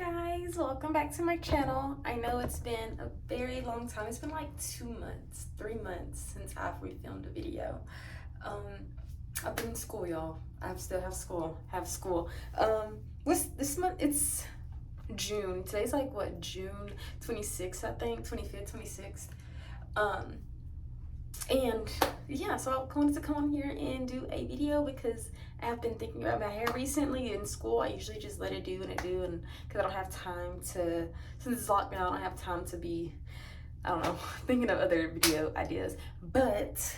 guys, welcome back to my channel. I know it's been a very long time. It's been like 2 months, 3 months since I've refilmed a video. I've been in school, y'all. I still have school. What's this month? It's June. Today's like what, June 26th, I think, 25th, 26th. And yeah, so I wanted to come on here and do a video because I have been thinking about my hair recently. In school, I usually just let it do and because I don't have time to, since it's lockdown, I don't have time to be, I don't know, thinking of other video ideas. But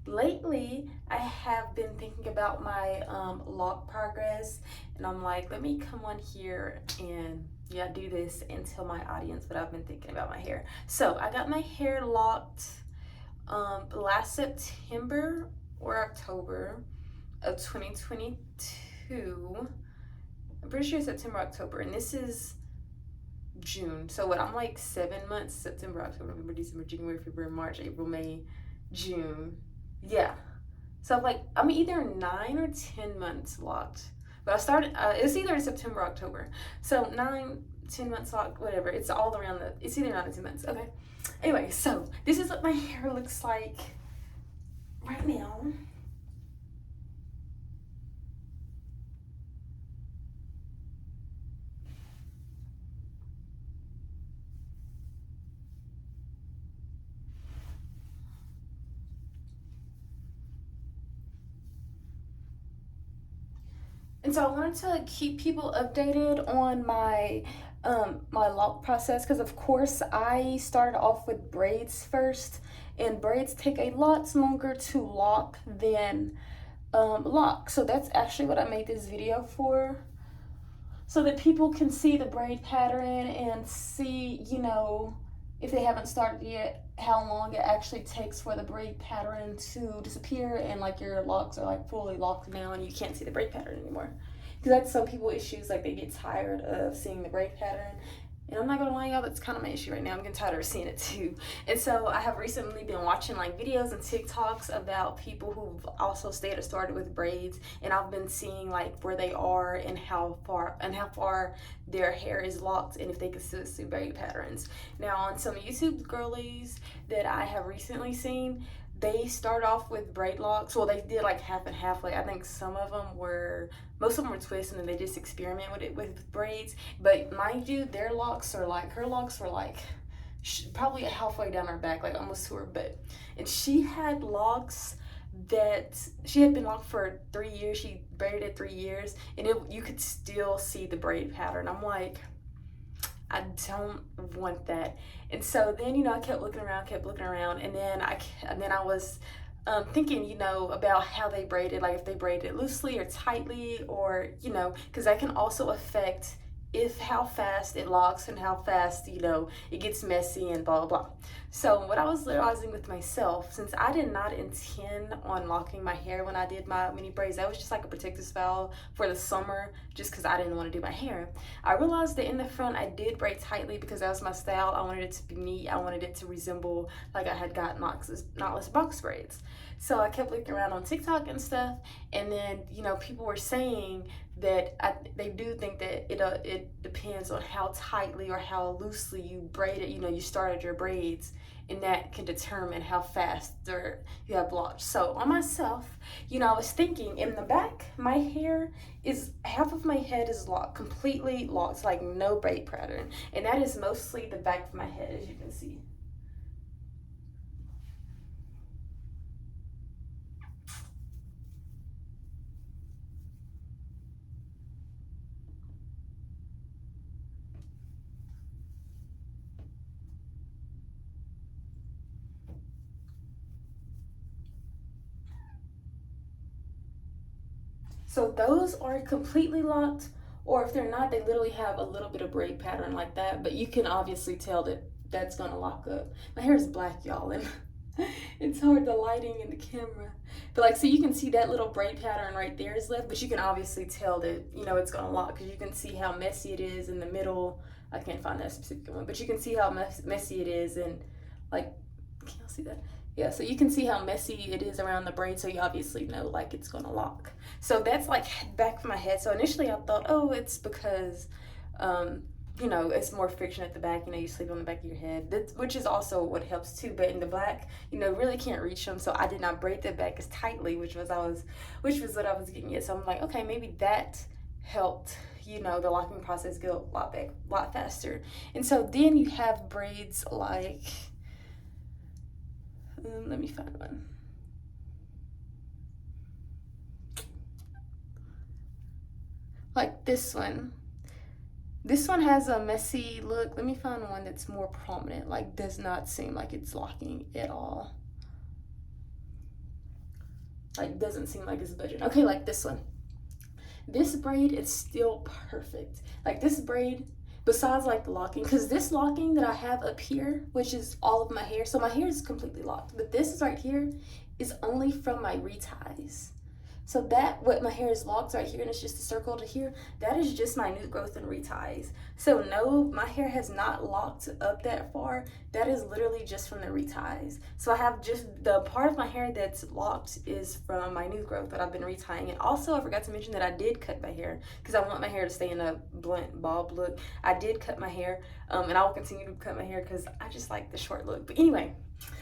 lately, I have been thinking about my lock progress, and I'm like, let me come on here and do this and tell my audience what I've been thinking about my hair. So I got my hair locked last September or October of 2022. I'm pretty sure September, October, and this is June. So what, I'm like 7 months, September, October, November, December, January, February, March, April, May, June. Yeah. So I'm either 9 or 10 months locked. But I started, it's either September or October. So 9, 10 months locked, whatever. It's all around it's either 9 or 10 months. Okay. Anyway, so this is what my hair looks like right now. And so I wanted to keep people updated on my my lock process, because of course I started off with braids first, and braids take a lot longer to lock than lock. So that's actually what I made this video for, so that people can see the braid pattern and see, you know, if they haven't started yet, how long it actually takes for the braid pattern to disappear and like your locks are like fully locked now and you can't see the braid pattern anymore. Because that's some people issues, like they get tired of seeing the braid pattern. And I'm not gonna lie, y'all, that's kind of my issue right now. I'm getting tired of seeing it too. And so I have recently been watching like videos and TikToks about people who've also started with braids, and I've been seeing like where they are and how far their hair is locked and if they can still see braid patterns. Now on some YouTube girlies that I have recently seen, they start off with Braidlocs. Well, they did like half and half. Like I think most of them were twists, and then they just experiment with it with braids. But mind you, her locks were like probably halfway down her back, like almost to her butt. And she had locks that she had been locked for 3 years. She braided it 3 years, and you could still see the braid pattern. I'm like, I don't want that. And so then, you know, I kept looking around, and then I was thinking, you know, about how they braided, like if they braided loosely or tightly, or, you know, because that can also affect how fast it locks and how fast, you know, it gets messy and blah, blah, blah. So what I was realizing with myself, since I did not intend on locking my hair when I did my mini braids, that was just like a protective style for the summer, just because I didn't want to do my hair. I realized that in the front I did braid tightly because that was my style. I wanted it to be neat. I wanted it to resemble like I had got knotless box braids. So I kept looking around on TikTok and stuff, and then, you know, people were saying that they do think that it depends on how tightly or how loosely you braid it. You know, you started your braids, and that can determine how fast you have blocks. So on myself, you know, I was thinking in the back, my hair is half of my head is locked, completely locked, like no braid pattern, and that is mostly the back of my head, as you can see. So those are completely locked, or if they're not, they literally have a little bit of braid pattern like that, but you can obviously tell that that's gonna lock up. My hair is black, y'all, and it's hard, the lighting in the camera. But like, so you can see that little braid pattern right there is left, but you can obviously tell that, you know, it's gonna lock, because you can see how messy it is in the middle. I can't find that specific one, but you can see how messy it is, and like, can y'all see that? Yeah, so you can see how messy it is around the braid, so you obviously know like it's gonna lock. So that's like back of my head. So initially I thought, oh, it's because you know, it's more friction at the back. You know, you sleep on the back of your head, which is also what helps too. But in the black, you know, really can't reach them, so I did not braid the back as tightly, which was what I was getting at. So I'm like, okay, maybe that helped, you know, the locking process go a lot faster. And so then you have braids like, let me find one. Like this one. This one has a messy look. Let me find one that's more prominent, like does not seem like it's locking at all. Like doesn't seem like it's budging. Okay, like this one. This braid is still perfect. Like this braid, besides like the locking, because this locking that I have up here, which is all of my hair, so my hair is completely locked, but this is right here is only from my reties. So that, what my hair is locked right here and it's just a circle to here, that is just my new growth and reties. So no, my hair has not locked up that far. That is literally just from the reties. So I have just the part of my hair that's locked is from my new growth that I've been retying. And also I forgot to mention that I did cut my hair because I want my hair to stay in a blunt bob look. I did cut my hair and I will continue to cut my hair because I just like the short look. But anyway,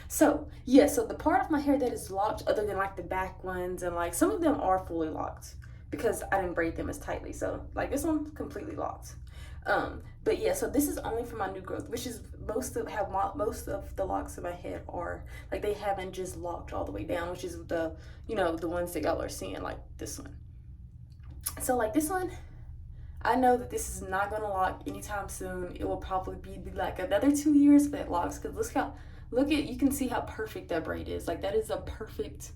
so yeah, so the part of my hair that is locked, other than like the back ones, and like some of them are fully locked because I didn't braid them as tightly. So like this one's completely locked. But yeah, so this is only for my new growth, which is most of the locks in my head are like they haven't just locked all the way down, which is the, you know, the ones that y'all are seeing, like this one. So like this one, I know that this is not gonna lock anytime soon. It will probably be like another 2 years for it locks, because you can see how perfect that braid is. Like that is a perfect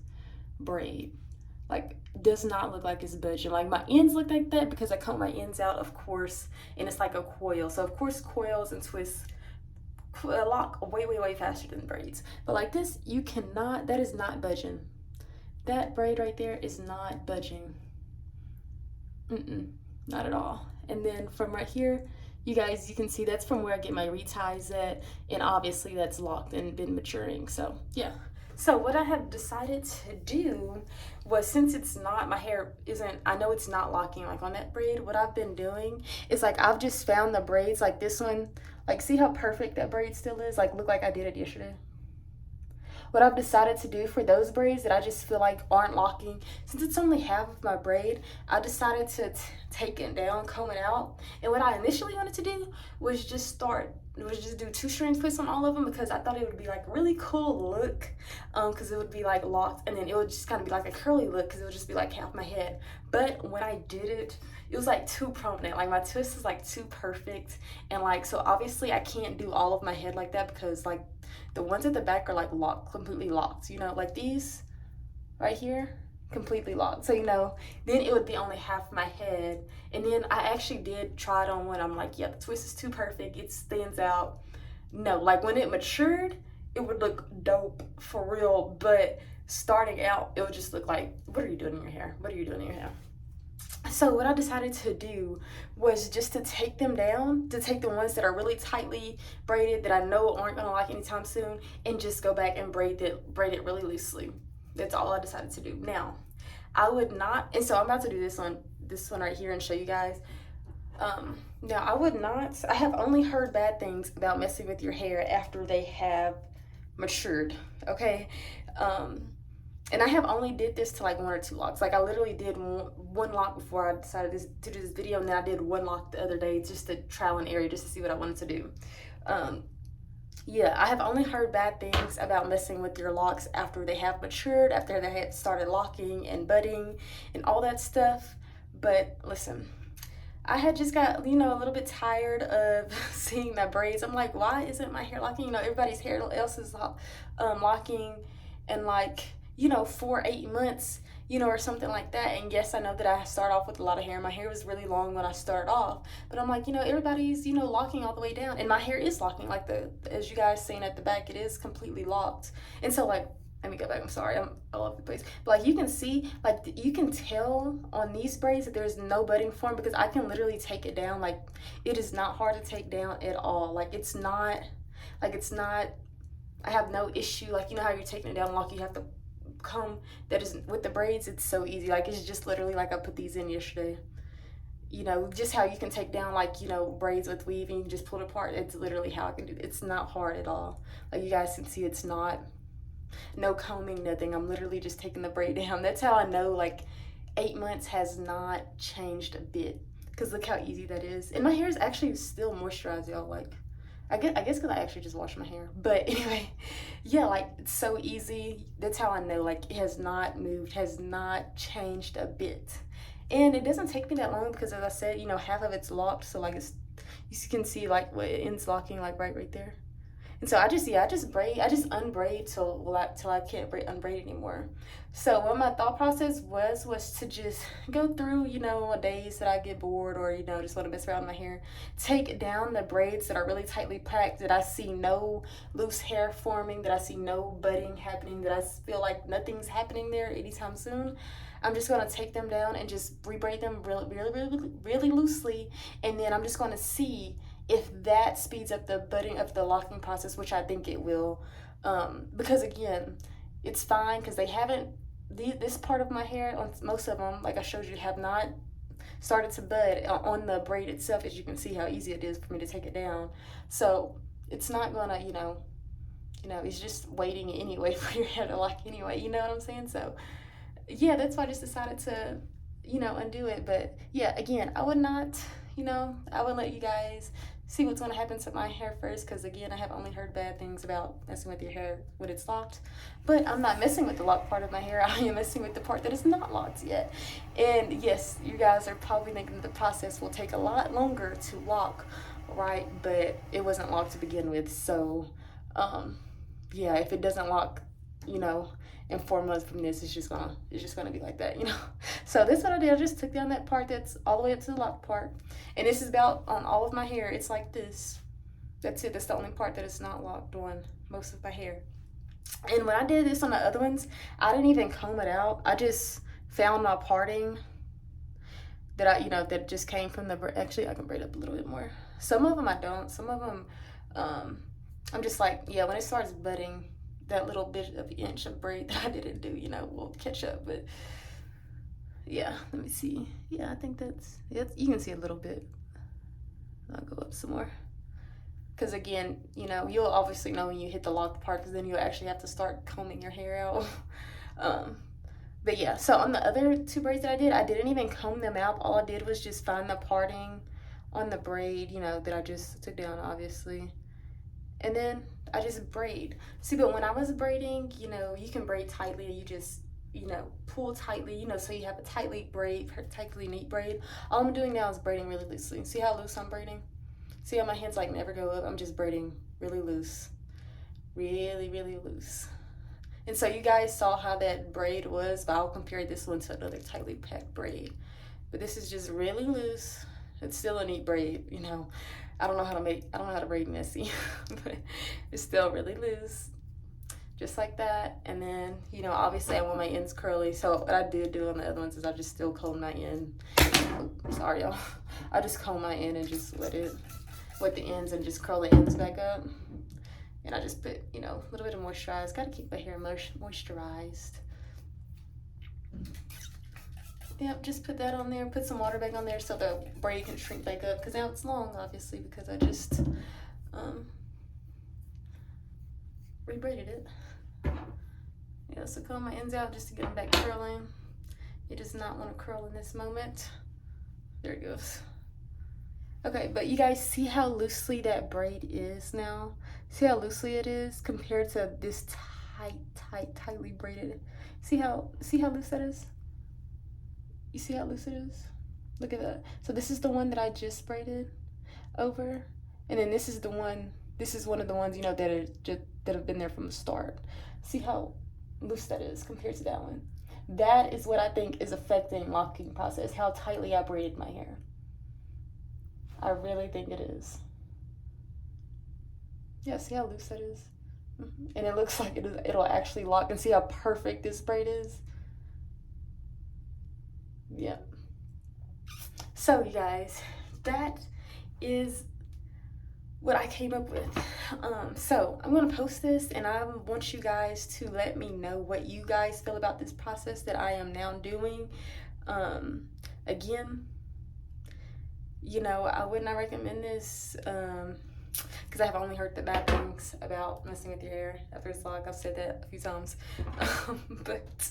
braid. Like does not look like it's budging. Like my ends look like that because I comb my ends out, of course, and it's like a coil. So of course coils and twists lock way faster than braids. But like this, you cannot, that is not budging. That braid right there is not budging. Not at all. And then from right here, you guys, you can see that's from where I get my reties at, and obviously that's locked and been maturing. So yeah. So what I have decided to do was, since it's not, my hair isn't, I know it's not locking like on that braid, what I've been doing is like I've just found the braids like this one, like see how perfect that braid still is, like look like I did it yesterday. What I've decided to do for those braids that I just feel like aren't locking, since it's only half of my braid, I decided to take it down, comb it out. And what I initially wanted to do was just do 2 string twists on all of them, because I thought it would be like a really cool look, because it would be like locked, and then it would just kind of be like a curly look because it would just be like half my head. But when I did it, it was like too prominent. Like my twist is like too perfect, and like, so obviously I can't do all of my head like that, because like the ones at the back are like locked, completely locked, you know, like these right here, completely locked. So, you know, then it would be only half my head. And then I actually did try it on one. I'm like, yeah, the twist is too perfect. It stands out. No, like when it matured, it would look dope for real. But starting out, it would just look like, what are you doing in your hair? What are you doing in your hair? So what I decided to do was just to take them down, to take the ones that are really tightly braided that I know aren't gonna lock anytime soon, and just go back and braid it really loosely. That's all I decided to do. Now, I would not, and so I'm about to do this one right here and show you guys. Now I have only heard bad things about messing with your hair after they have matured, okay? And I have only did this to like 1 or 2 locks. Like I literally did one lock before I decided to do this video, and then I did 1 lock the other day just to trial and error, just to see what I wanted to do. Yeah, I have only heard bad things about messing with your locks after they have matured, after they have started locking and budding and all that stuff. But listen, I had just got, you know, a little bit tired of seeing the braids. I'm like, why isn't my hair locking? You know, everybody's hair else is locking, and like, you know, 4-8 months, you know, or something like that. And yes, I know that I start off with a lot of hair. My hair was really long when I started off, but I'm like, you know, everybody's, you know, locking all the way down, and my hair is locking. Like as you guys seen at the back, it is completely locked. And so like, let me go back. I'm sorry, I'm all over the place. But like you can see, like you can tell on these braids that there's no budding form, because I can literally take it down. Like it is not hard to take down at all. Like it's not, I have no issue. Like, you know how you're taking it down, like you have to comb. That is with the braids, it's so easy. Like it's just literally like I put these in yesterday. you know, just how you can take down, like, you know, braids with weave and you can just pull it apart. It's literally how I can do it. It's not hard at all. Like, you guys can see, it's not, no combing, nothing. I'm literally just taking the braid down. That's how I know, like, 8 months has not changed a bit. Because look how easy that is. And my hair is actually still moisturized, y'all. Like, I guess because I actually just washed my hair. But anyway, yeah, like, it's so easy. That's how I know, like, it has not moved, has not changed a bit. And it doesn't take me that long because, as I said, you know, half of it's locked. So, like, it's, you can see, like, what it ends locking, like, right there. And so I just unbraid till I can't unbraid anymore. So what my thought process was to just go through, you know, days that I get bored or, you know, just want to mess around with my hair, take down the braids that are really tightly packed, that I see no loose hair forming, that I see no budding happening, that I feel like nothing's happening there anytime soon. I'm just gonna take them down and just rebraid them really loosely, and then I'm just gonna see if that speeds up the budding of the locking process, which I think it will. Because again, it's fine because they haven't, this part of my hair, on most of them, like I showed you, have not started to bud on the braid itself, as you can see how easy it is for me to take it down. So it's not gonna, you know, it's just waiting anyway for your hair to lock anyway, you know what I'm saying? So yeah, that's why I just decided to, you know, undo it. But yeah, again, I would not, you know, I would let you guys see what's going to happen to my hair first, because again, I have only heard bad things about messing with your hair when it's locked. But I'm not messing with the locked part of my hair. I am messing with the part that is not locked yet. And yes, you guys are probably thinking that the process will take a lot longer to lock, right? But it wasn't locked to begin with. So yeah, if it doesn't lock, you know, in 4 months from this, it's just gonna be like that, you know. So this is what I did. I just took down that part that's all the way up to the lock part, and this is about on all of my hair. It's like this. That's it. That's the only part that is not locked on most of my hair. And when I did this on the other ones, I didn't even comb it out. I just found my parting that that just came from the. Actually, I can braid up a little bit more. Some of them I don't. Some of them, I'm just like, yeah. When it starts budding, that little bit of inch of braid that I didn't do, you know, will catch up. But yeah, let me see. Yeah, I think that's you can see a little bit. I'll go up some more, because again, you know, you'll obviously know when you hit the lock part, because then you'll actually have to start combing your hair out. But yeah, so on the other 2 braids that I didn't even comb them out. All I did was just find the parting on the braid, you know, that I just took down, obviously, and then I just braid. See, but when I was braiding, you know, you can braid tightly. You just, you know, pull tightly, you know, so you have a tightly neat braid. All I'm doing now is braiding really loosely. See how loose I'm braiding? See how my hands like never go up? I'm just braiding really loose, really loose. And so you guys saw how that braid was, but I'll compare this one to another tightly packed braid. But this is just really loose. It's still a neat braid, you know. I don't know how to braid messy, but it's still really loose, just like that. And then, you know, obviously I want my ends curly. So what I did do on the other ones is I just still comb my end. Sorry, y'all. I just comb my end and just wet the ends and just curl the ends back up. And I just put, you know, a little bit of moisturize. Got to keep my hair moisturized. Yep, just put that on there, put some water back on there so the braid can shrink back up, because now it's long, obviously, because I just rebraided it. Yeah, so comb my ends out just to get them back curling. It does not want to curl in this moment. There it goes. Okay, but you guys see how loosely that braid is now? See how loosely it is compared to this tightly braided? See how loose that is? You see how loose it is? Look at that. So this is the one that I just braided over, and then this is one of the ones, you know, that have been there from the start. See how loose that is compared to that one? That is what I think is affecting locking process, how tightly I braided my hair. I really think it is. Yeah, see how loose that is? And it looks like it'll actually lock, and see how perfect this braid is? Yeah. So you guys, that is what I came up with. So I'm gonna post this, and I want you guys to let me know what you guys feel about this process that I am now doing. Again, you know, I would not recommend this because I have only heard the bad things about messing with your hair after it's locked. I've said that a few times. But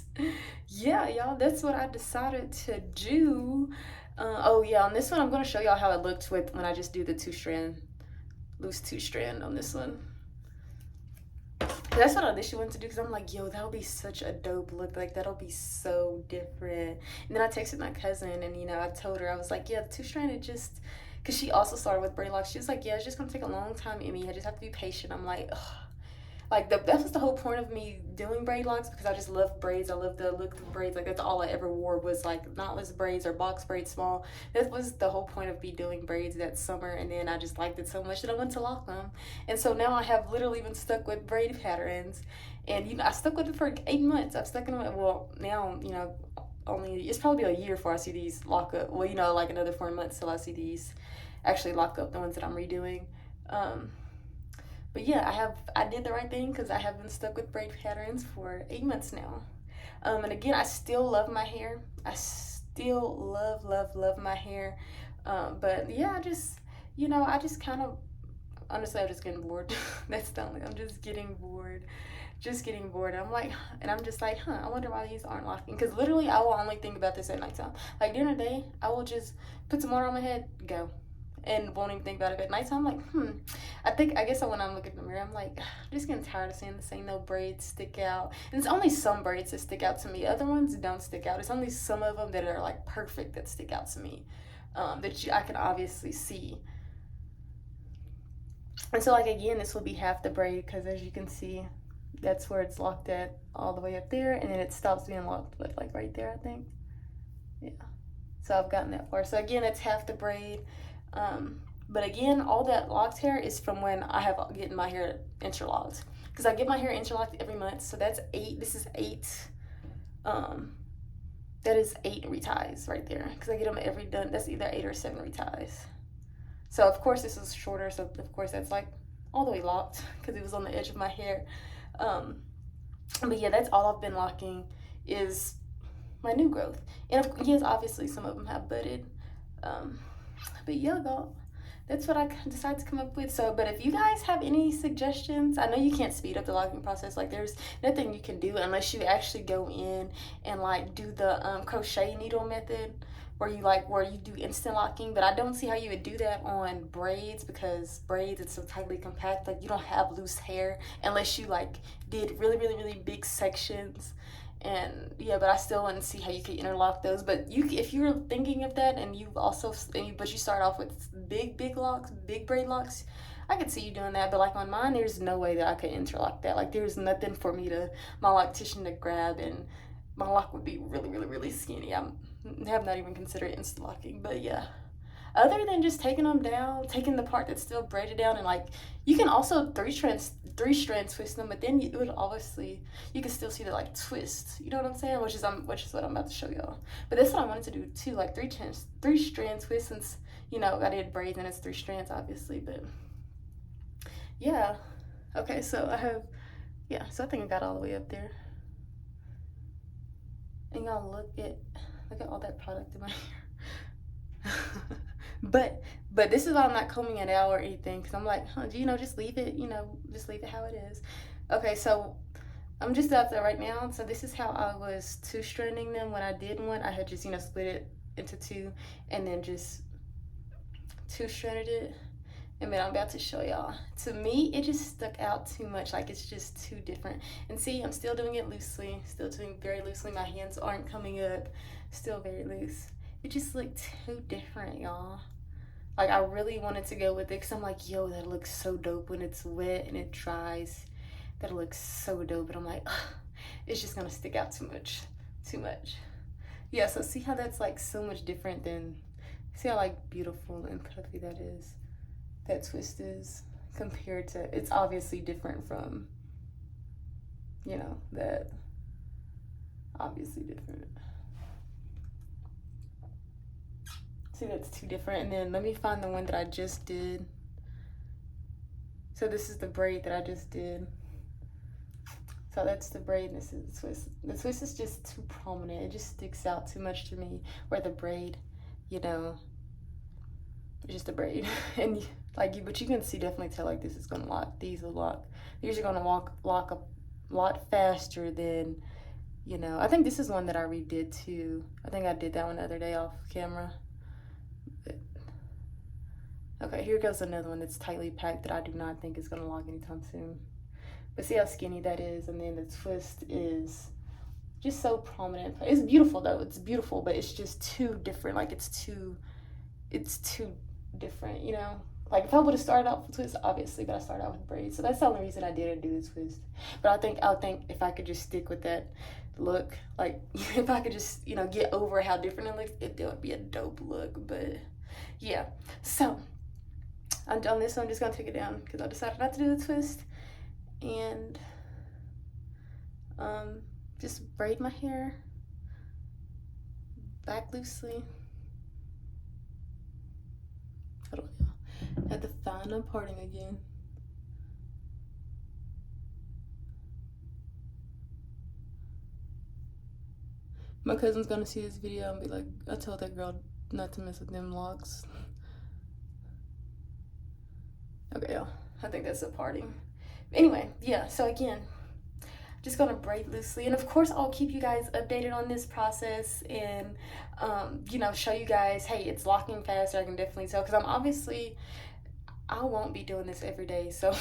yeah, y'all, that's what I decided to do. Oh yeah, on this one, I'm going to show y'all how it looks with when I just do the loose two strand on this one. That's what I initially wanted to do because I'm like, yo, that'll be such a dope look. Like, that'll be so different. And then I texted my cousin and, you know, I told her, I was like, yeah, the two stranded just, because she also started with Braidloc. She was like, yeah, it's just going to take a long time, Emmy. I just have to be patient. I'm like, ugh. Like, that was the whole point of me doing braid locks because I just love braids. I love the look of braids. Like, that's all I ever wore was, like, knotless braids or box braids small. That was the whole point of me doing braids that summer, and then I just liked it so much that I went to lock them. And so now I have literally been stuck with braid patterns. And, you know, I stuck with it for 8 months. I've stuck in it, well, now, you know, only, it's probably a year before I see these lock up. Well, you know, like another 4 months till I see these actually lock up, the ones that I'm redoing. But yeah, I did the right thing because I have been stuck with braid patterns for 8 months now. And again, I still love my hair. I still love my hair. But yeah, I just, you know, I just kind of, honestly, I'm just getting bored. That's the only, I'm just getting bored. Just getting bored. I'm like, and I'm just like, I wonder why these aren't locking. Because literally, I will only think about this at nighttime. Like during the day, I will just put some water on my head, go, and won't even think about it at nighttime. I'm like, I guess when I'm looking in the mirror, I'm like, I'm just getting tired of seeing the same no braids stick out. And it's only some braids that stick out to me. Other ones don't stick out. It's only some of them that are like perfect that stick out to me, I can obviously see. And so like again, this will be half the braid because as you can see, that's where it's locked at all the way up there, and then it stops being locked with like right there, I think. Yeah. So I've gotten that far. So again, it's half the braid. But again, all that locked hair is from when I have getting my hair interlocked. Because I get my hair interlocked every month. So that's 8. This is 8. That is 8 reties right there. Because I get them every done. That's either 8 or 7 reties. So of course this is shorter. So of course that's like all the way locked because it was on the edge of my hair. But yeah, that's all I've been locking is my new growth. And yes, obviously some of them have budded. But yeah, though, that's what I decided to come up with. So, but if you guys have any suggestions, I know you can't speed up the locking process. Like, there's nothing you can do unless you actually go in and like do the crochet needle method, where you do instant locking. But I don't see how you would do that on braids because braids it's so tightly compact. Like, you don't have loose hair unless you like did really big sections. And yeah, but I still want to see how you could interlock those. But if you're thinking of that, and but you start off with big locks, big braid locks, I could see you doing that. But like on mine, there's no way that I could interlock that. Like there's nothing for my loctician to grab, and my lock would be really skinny. I have not even considered instant locking. But yeah, other than just taking them down, taking the part that's still braided down, and like you can also three strand twist them, but then it would obviously you can still see the like twist. You know what I'm saying? Which is what I'm about to show y'all. But that's what I wanted to do too, like three strand twist, since you know I did braids and it's 3 strands obviously. But yeah, okay, so so I think I got all the way up there. And y'all look at all that product in my hair. But this is why I'm not combing it out or anything, because I'm like, just leave it, just leave it how it is. Okay, so I'm just out there right now. So this is how I was 2-stranding them when I did one. I had just, split it into 2 and then just 2-stranded it. And then I'm about to show y'all. To me, it just stuck out too much. Like, it's just too different. And see, I'm still doing it loosely. Still doing very loosely. My hands aren't coming up. Still very loose. It just looked too different, y'all. Like, I really wanted to go with it because I'm like, yo, that looks so dope when it's wet and it dries. That looks so dope. But I'm like, ugh, it's just going to stick out too much. Yeah, so see how that's, like, so much different than... See how, like, beautiful and puffy that is? That twist is compared to... It's obviously different from, that. Obviously different. See, that's too different. And then let me find the one that I just did. So this is the braid that I just did. So that's the braid and this is the twist. The twist is just too prominent. It just sticks out too much to me. Where the braid, It's just a braid. And like but you can see, definitely tell like this is gonna lock. These will lock. These are gonna lock up a lot faster than, you know. I think this is one that I redid too. I think I did that one the other day off camera. But, okay, here goes another one that's tightly packed that I do not think is gonna lock anytime soon. But see how skinny that is, and then the twist is just so prominent. It's beautiful though. It's beautiful, but it's just too different. Like it's too different, you know. Like if I would have started out with twist, obviously, but I started out with braids, so that's the only reason I didn't do the twist. But I think if I could just stick with that look, like if I could just, you know, get over how different it looks, it would be a dope look. But yeah, so on this one, I'm just gonna take it down because I decided not to do the twist, and just braid my hair back loosely. Hold on, y'all. I had to find a parting again. My cousin's gonna see this video and be like, I told that girl not to mess with them locks. Okay, y'all. I think that's a parting. Anyway, yeah, so again, just gonna braid loosely, and of course I'll keep you guys updated on this process, and you know, show you guys, hey, it's locking faster. I can definitely tell, because I won't be doing this every day, so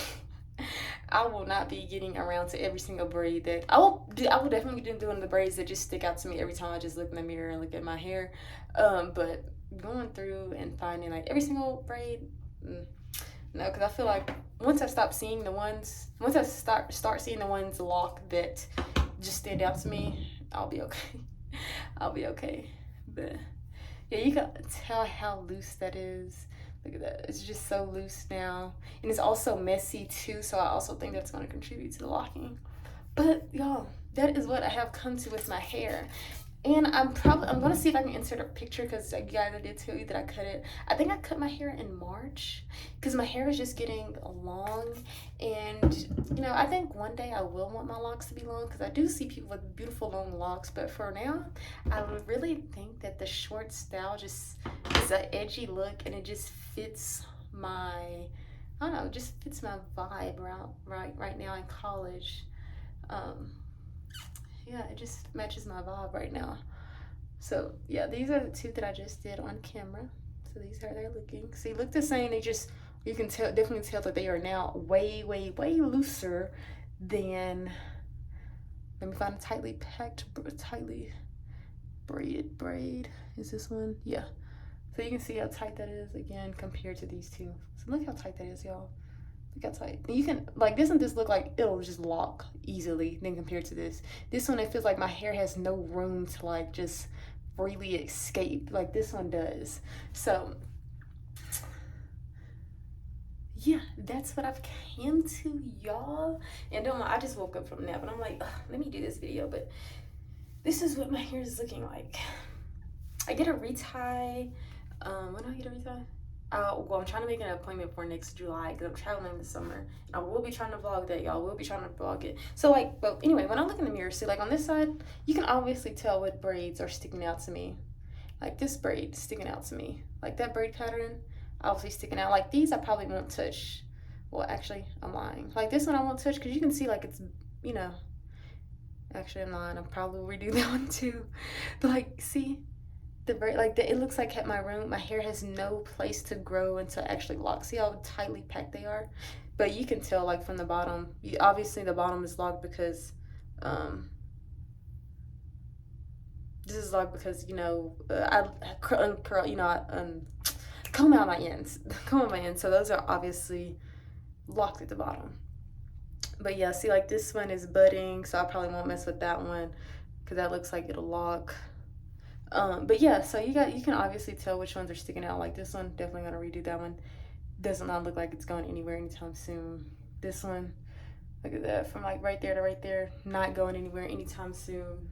I will not be getting around to every single braid that I will definitely be doing the braids that just stick out to me every time I just look in the mirror and look at my hair, but going through and finding like every single braid, no, because I feel like once I start seeing the ones lock that just stand out to me, I'll be okay. I'll be okay. But yeah, you can tell how loose that is. Look at that. It's just so loose now. And it's also messy too, so I also think that's going to contribute to the locking. But y'all, that is what I have come to with my hair. And I'm going to see if I can insert a picture, because guys, I did tell you that I cut it. I think I cut my hair in March because my hair is just getting long. And, you know, I think one day I will want my locks to be long, because I do see people with beautiful long locks. But for now, I would really think that the short style just is an edgy look, and it just fits my, I don't know, it just fits my vibe right now in college. Yeah, it just matches my vibe right now. So yeah, these are the two that I just did on camera. So these are they're looking. See, look the same. They just, you can definitely tell that they are now way looser than. Let me find a tightly packed, tightly braided braid. Is this one? Yeah. So you can see how tight that is again compared to these two. So look how tight that is, y'all. Look how tight. You can, like, doesn't this look like it'll just lock easily then compared to this? This one, it feels like my hair has no room to like just freely escape like this one does. So yeah, that's what I've came to, y'all. And don't mind, I just woke up from a nap and I'm like, let me do this video. But this is what my hair is looking like. I get a retie. When do I get a retie? Well, I'm trying to make an appointment for next July because I'm traveling this summer, and I will be trying to vlog that, y'all. Will be trying to vlog it. So like, but anyway, when I look in the mirror, see, like on this side, you can obviously tell what braids are sticking out to me. Like this braid sticking out to me, like that braid pattern, obviously sticking out. Like these, I probably won't touch. Well, actually, I'm lying. Like this one, I won't touch because you can see like it's, you know. Actually, I'm lying. I'll probably redo that one too. But like, see. The braid, like it looks like my hair has no place to grow until it actually locks. See how tightly packed they are? But you can tell like from the bottom, obviously the bottom is locked because this is locked because, you know, I uncurl, you know, I comb out my ends, so those are obviously locked at the bottom. But yeah, see, like this one is budding, so I probably won't mess with that one because that looks like it'll lock. But yeah, so you can obviously tell which ones are sticking out. Like this one, definitely gonna redo that one. Does not look like it's going anywhere anytime soon. This one, look at that, from like right there to right there, not going anywhere anytime soon.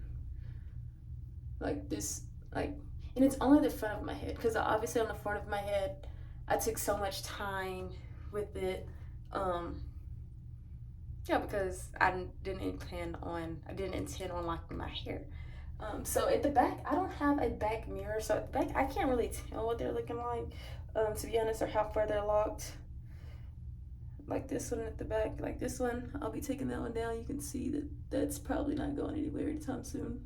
Like this, like, and it's only the front of my head, because obviously on the front of my head, I took so much time with it. Yeah, because I didn't intend on locking my hair. So at the back, I don't have a back mirror, so at the back I can't really tell what they're looking like. to be honest, or how far they're locked. Like this one at the back, like this one, I'll be taking that one down. You can see that that's probably not going anywhere anytime soon.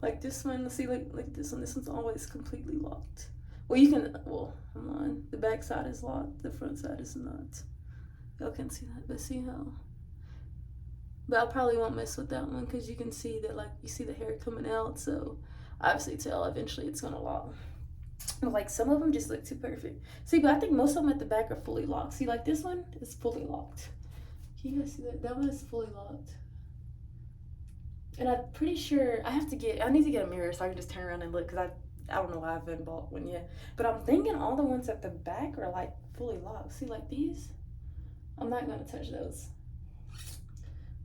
Like this one, let's see, like this one's always completely locked. Well, you can, well, hold on. The back side is locked, the front side is not. Y'all can see that, but see how? But I probably won't mess with that one because you can see that, like, you see the hair coming out, so obviously tell eventually it's gonna lock. But like some of them just look too perfect. See, but I think most of them at the back are fully locked. See, like this one is fully locked. Can you guys see that? That one is fully locked. And I'm pretty sure I need to get a mirror so I can just turn around and look because I don't know why I haven't bought one yet. But I'm thinking all the ones at the back are like fully locked. See, like these? I'm not gonna touch those.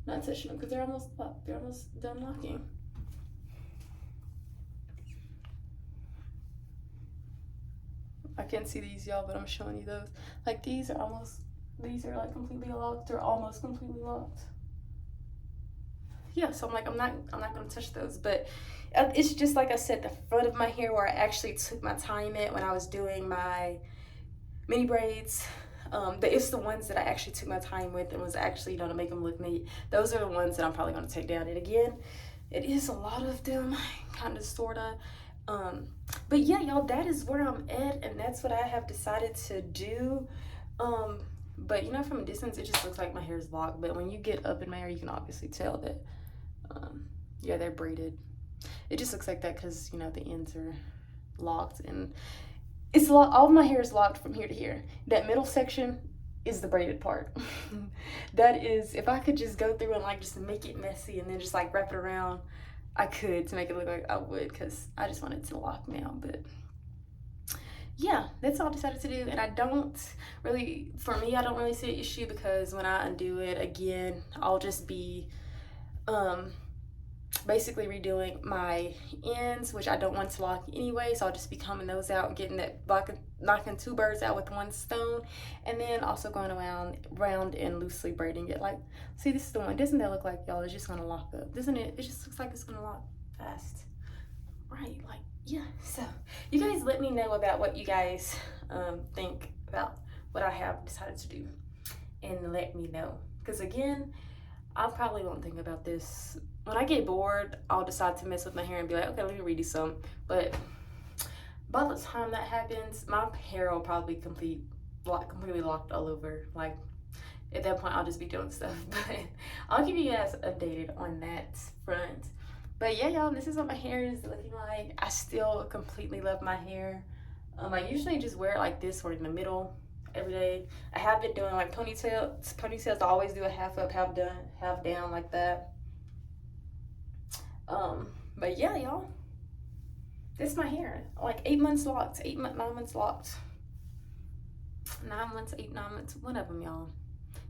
Not touching them because they're almost locked. They're almost done locking. I can't see these, y'all, but I'm showing you those. Like these are like completely locked or almost completely locked. Yeah, so I'm not gonna touch those, but it's just like I said, the front of my hair where I actually took my time at when I was doing my mini braids. It's the ones that I actually took my time with and was actually, to make them look neat. Those are the ones that I'm probably gonna take down. And again, it is a lot of them, kind of, sorta. But yeah, y'all, that is where I'm at, and that's what I have decided to do. But from a distance, it just looks like my hair is locked. But when you get up in my hair, you can obviously tell that, yeah, they're braided. It just looks like that because, the ends are locked, and it's locked. All of my hair is locked from here to here. That middle section is the braided part. That is, if I could just go through and just make it messy and then just wrap it around, I could, to make it look like I would, because I just wanted to lock now. But yeah, that's all I decided to do. And I don't really see an issue because when I undo it again, I'll just be basically redoing my ends, which I don't want to lock anyway, so I'll just be combing those out and getting that, knocking two birds out with one stone, and then also going round and loosely braiding it. Like, see, this is the one. Doesn't that look like, y'all, it's just gonna lock up, doesn't it? It just looks like it's gonna lock fast, right? Like, yeah. So you guys let me know about what you guys think about what I have decided to do, and let me know, because again, I probably won't think about this. When I get bored, I'll decide to mess with my hair and be like, okay, let me redo some. But by the time that happens, my hair will probably completely locked all over. Like, at that point, I'll just be doing stuff. But I'll keep you guys updated on that front. But yeah, y'all, this is what my hair is looking like. I still completely love my hair. I usually just wear it like this or in the middle every day. I have been doing like ponytails. I always do a half up, half down like that. But yeah, y'all, this is my hair. Like 8 months locked, 9 months locked. 9 months, 8, 9 months, one of them, y'all.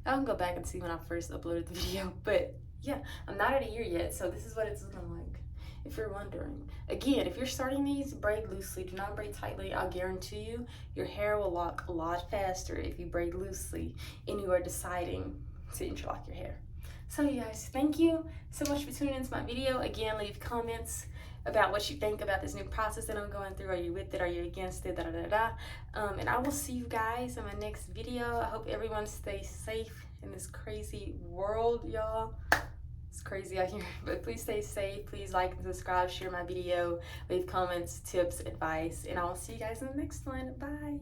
I can go back and see when I first uploaded the video, but yeah, I'm not at a year yet, so this is what it's looking like. If you're wondering, again, if you're starting these, braid loosely, do not braid tightly. I'll guarantee you, your hair will lock a lot faster if you braid loosely and you are deciding to interlock your hair. So you guys, thank you so much for tuning into my video. Again, leave comments about what you think about this new process that I'm going through. Are you with it? Are you against it? And I will see you guys in my next video. I hope everyone stays safe in this crazy world, y'all. It's crazy out here, but please stay safe. Please like and subscribe, share my video, leave comments, tips, advice, and I will see you guys in the next one. Bye.